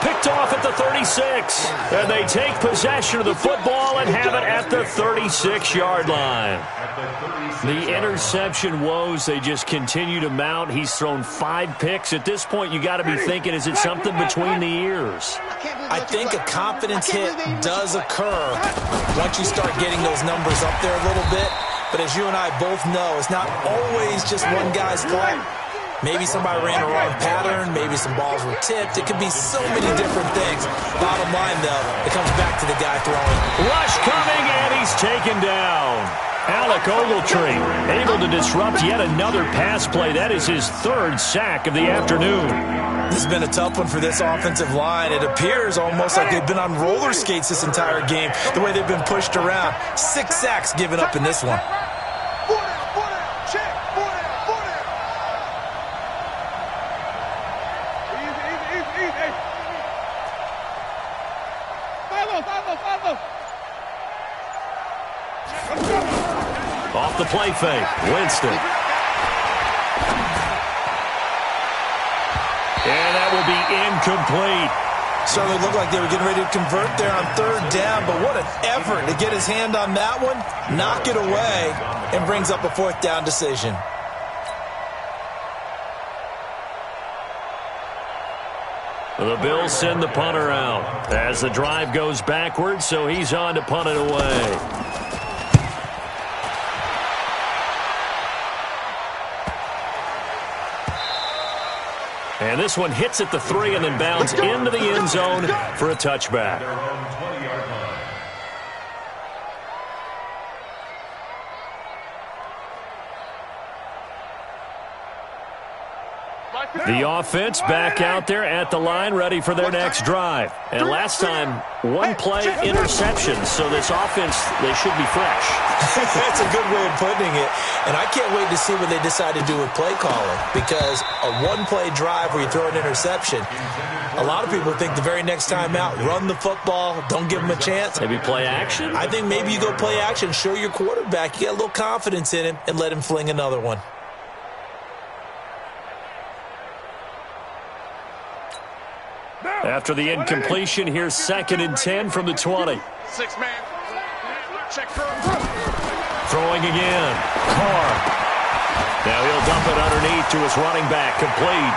picked off at the 36. And they take possession of the football and have it at the 36-yard line. The interception woes, they just continue to mount. He's thrown 5 picks. At this point, you got to be thinking, is it something between the ears? I think a confidence hit does occur once you start getting those numbers up there a little bit. But as you and I both know, it's not always just one guy's fault. Maybe somebody ran a wrong pattern. Maybe some balls were tipped. It could be so many different things. Bottom line, though, it comes back to the guy throwing. Rush coming, and he's taken down. Alec Ogletree able to disrupt yet another pass play. That is his 3rd sack of the afternoon. This has been a tough one for this offensive line. It appears almost like they've been on roller skates this entire game, the way they've been pushed around. 6 sacks given up in this one. Off the play fake, Winston. And that will be incomplete. Certainly looked like they were getting ready to convert there on 3rd down, but what an effort to get his hand on that one, knock it away, and brings up a 4th down decision. The Bills send the punter out as the drive goes backwards, so he's on to punt it away. And this one hits at the 3 and then bounds into the end zone for a touchback. The offense back out there at the line, ready for their next drive. And last time, 1 play interception, so this offense, they should be fresh. That's a good way of putting it. And I can't wait to see what they decide to do with play calling, because a 1-play drive where you throw an interception, a lot of people think the very next time out, run the football, don't give them a chance. Maybe play action? I think maybe you go play action, show your quarterback, you get a little confidence in him, and let him fling another one. After the incompletion, here's 2nd and 10 from the 20. 6-man. Check Throwing again. Carr. Now he'll dump it underneath to his running back. Complete.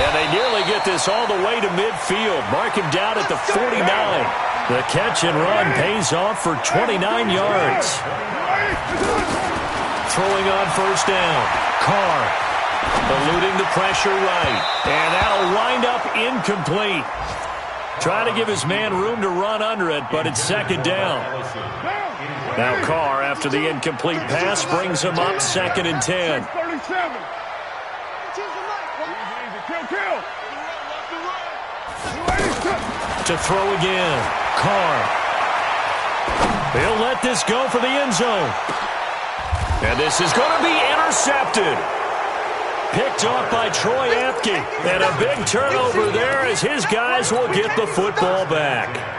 And they nearly get this all the way to midfield. Mark him down at the 49. The catch and run pays off for 29 yards. Throwing on 1st down. Carr. Eluding the pressure right. And that'll wind up incomplete. Trying to give his man room to run under it, but it's 2nd down. Now Carr, after the incomplete pass, brings him up 2nd and 10. To throw again. Carr. He'll let this go for the end zone. And this is going to be intercepted. Picked off by Troy Apke. And a big turnover there as his guys will get the football back.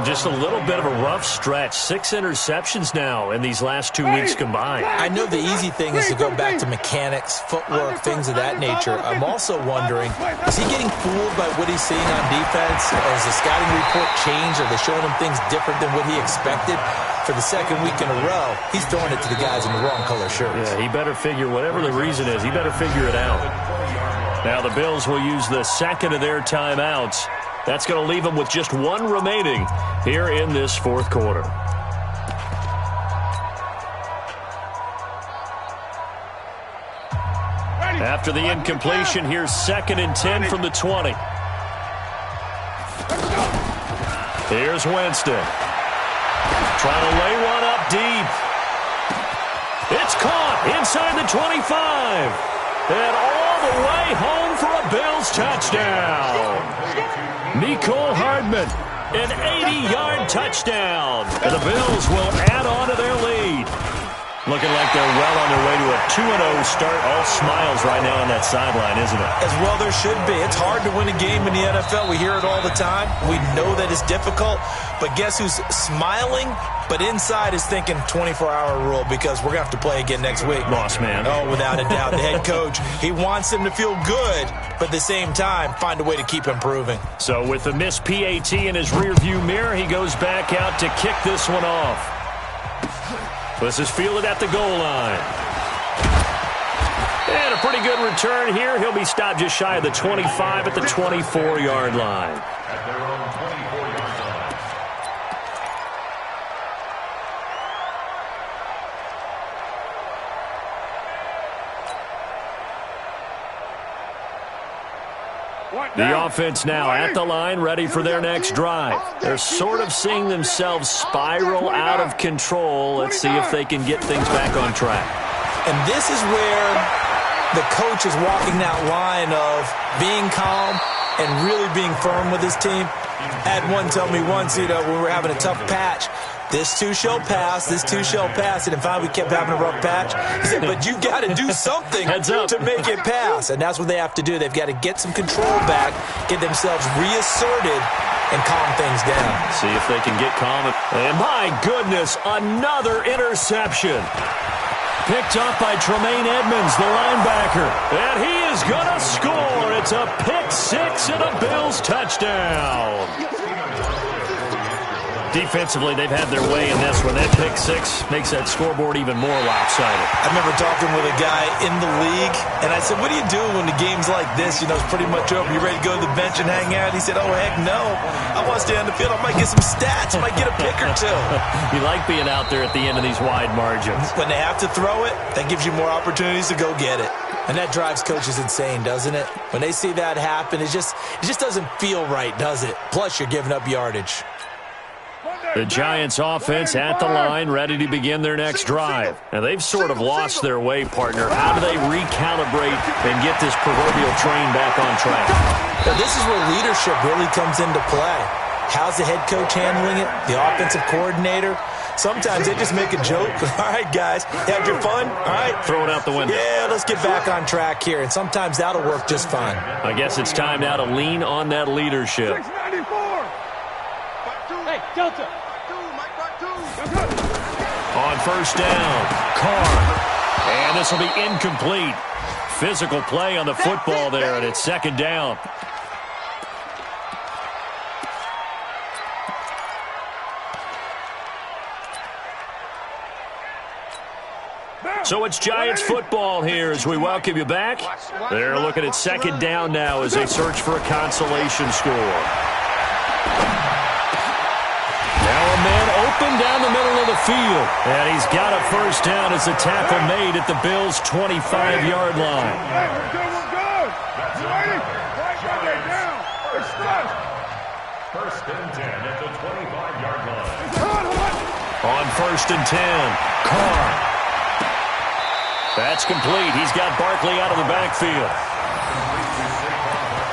Just a little bit of a rough stretch. 6 interceptions now in these last 2 weeks combined. I know the easy thing is to go back to mechanics, footwork, things of that nature. I'm also wondering, is he getting fooled by what he's seeing on defense? Has the scouting report changed? Are they showing him things different than what he expected? For the 2nd week in a row, he's throwing it to the guys in the wrong color shirts. Yeah, he better figure, whatever the reason is, he better figure it out. Now the Bills will use the 2nd of their timeouts. That's going to leave them with just 1 remaining here in this 4th quarter. After the incompletion, here's 2nd and 10 from the 20. Here's Winston. Trying to lay one up deep. It's caught inside the 25. And all the way home for a Bills touchdown. Mecole Hardman, an 80-yard touchdown. And the Bills will add on to their lead. Looking like they're well on their way to a 2-0 start. All smiles right now on that sideline, isn't it? As well there should be. It's hard to win a game in the NFL. We hear it all the time. We know that it's difficult. But guess who's smiling? But inside is thinking 24-hour rule because we're going to have to play again next week. Boss man. Oh, without a doubt. The head coach, he wants them to feel good, but at the same time, find a way to keep improving. So with the missed PAT in his rearview mirror, he goes back out to kick this one off. This is fielded at the goal line. And a pretty good return here. He'll be stopped just shy of the 25 at the 24-yard line. At their own 24-yard line. The offense now at the line, ready for their next drive. They're sort of seeing themselves spiral out of control. Let's see if they can get things back on track. And this is where the coach is walking that line of being calm and really being firm with his team. I had one tell me once, when we were having a tough patch, this too shall pass, this too shall pass. And in fact, we kept having a rough patch. He said, but you got to do something to make it pass. And that's what they have to do. They've got to get some control back, get themselves reasserted, and calm things down. See if they can get calm. And my goodness, another interception. Picked up by Tremaine Edmonds, the linebacker. And he is going to score. It's a pick six and a Bills touchdown. Defensively, they've had their way in this one. That pick six makes that scoreboard even more lopsided. I remember talking with a guy in the league, and I said, what do you do when the game's like this? It's pretty much over. You ready to go to the bench and hang out? He said, oh, heck no. I want to stay on the field. I might get some stats. I might get a pick or two. You like being out there at the end of these wide margins. When they have to throw it, that gives you more opportunities to go get it. And that drives coaches insane, doesn't it? When they see that happen, it just doesn't feel right, does it? Plus, you're giving up yardage. The Giants offense at the line, ready to begin their next drive. Now, they've sort of lost their way, partner. How do they recalibrate and get this proverbial train back on track? Well, this is where leadership really comes into play. How's the head coach handling it? The offensive coordinator? Sometimes they just make a joke. All right, guys, had your fun? All right. Throw it out the window. Yeah, let's get back on track here. And sometimes that'll work just fine. I guess it's time now to lean on that leadership. 694. Hey, Delta. On first down, Carr. And this will be incomplete. Physical play on the football there, and it's second down. So it's Giants football here as we welcome you back. They're looking at second down now as they search for a consolation score. Now a man open down the middle of the field. And he's got a first down as the tackle made at the Bills' 25-yard line. We're good. Ready? Right down. First and 10 at the 25-yard line. On first and 10, Carr. That's complete. He's got Barkley out of the backfield.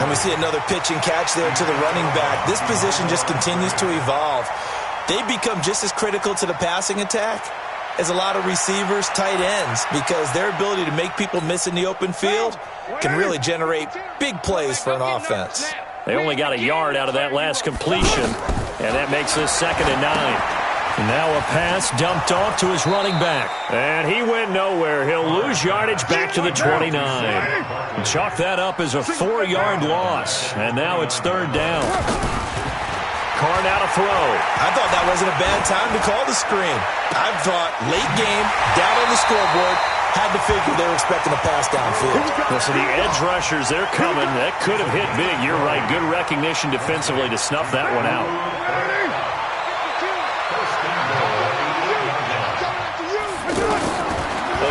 And we see another pitch and catch there to the running back. This position just continues to evolve. They become just as critical to the passing attack as a lot of receivers, tight ends, because their ability to make people miss in the open field can really generate big plays for an offense. They only got a yard out of that last completion, and that makes this 2nd and 9. Now a pass dumped off to his running back. And he went nowhere. He'll lose yardage back to the 29. Chalk that up as a 4-yard loss. And now it's 3rd down. Carr now to throw. I thought that wasn't a bad time to call the screen. I thought late game, down on the scoreboard, had to figure they were expecting a pass downfield. So the edge rushers, they're coming. That could have hit big. You're right. Good recognition defensively to snuff that one out.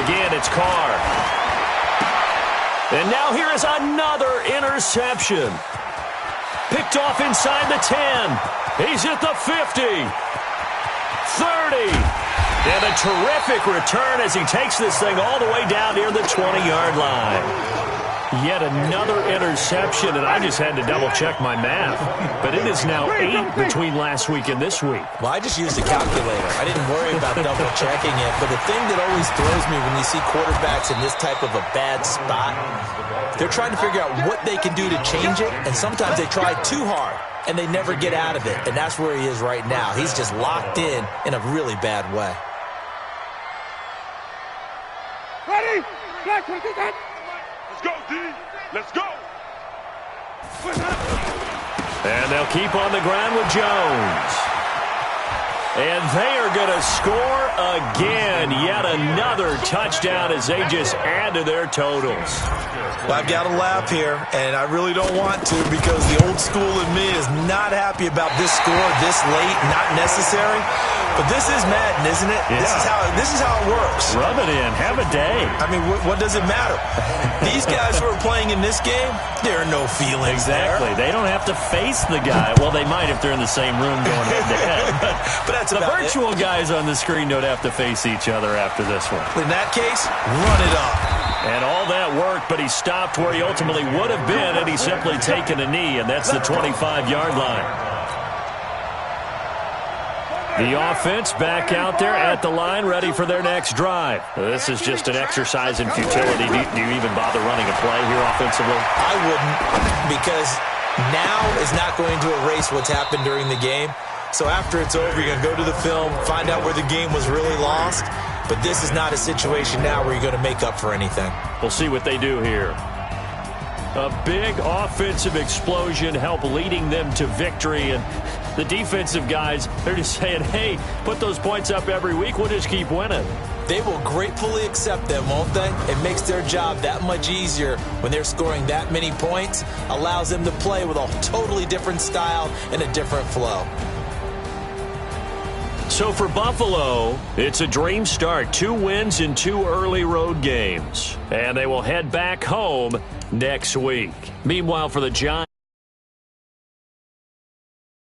Again, it's Carr. And now here is another interception. Picked off inside the 10. He's at the 50. 30. And a terrific return as he takes this thing all the way down near the 20-yard line. Yet another interception, and I just had to double-check my math. But it is now 8 between last week and this week. Well, I just used a calculator. I didn't worry about double-checking it. But the thing that always throws me when you see quarterbacks in this type of a bad spot, they're trying to figure out what they can do to change it, and sometimes they try too hard, and they never get out of it. And that's where he is right now. He's just locked in a really bad way. Ready? Let's go, D. Let's go. And they'll keep on the ground with Jones. And they are going to score again. Yet another touchdown as they just add to their totals. Well, I've got to laugh here, and I really don't want to because the old school in me is not happy about this score this late, not necessary. But this is Madden, isn't it? Yeah. This is how it works. Rub it in. Have a day. I mean, what does it matter? These guys who are playing in this game, there are no feelings Exactly. there. They don't have to face the guy. Well, they might if they're in the same room going head-to-head. But that's the about virtual guys on the screen don't have to face each other after this one. In that case, run it up. And all that worked, but he stopped where he ultimately would have been had he simply taken a knee, and that's the 25-yard line. The offense back out there at the line, ready for their next drive. This is just an exercise in futility. Do you even bother running a play here offensively? I wouldn't, because now is not going to erase what's happened during the game. So after it's over, you're going to go to the film, find out where the game was really lost. But this is not a situation now where you're going to make up for anything. We'll see what they do here. A big offensive explosion helped leading them to victory. And the defensive guys, they're just saying, hey, put those points up every week. We'll just keep winning. They will gratefully accept them, won't they? It makes their job that much easier when they're scoring that many points. Allows them to play with a totally different style and a different flow. So for Buffalo, it's a dream start. 2 wins in 2 early road games. And they will head back home next week. Meanwhile, for the Giants.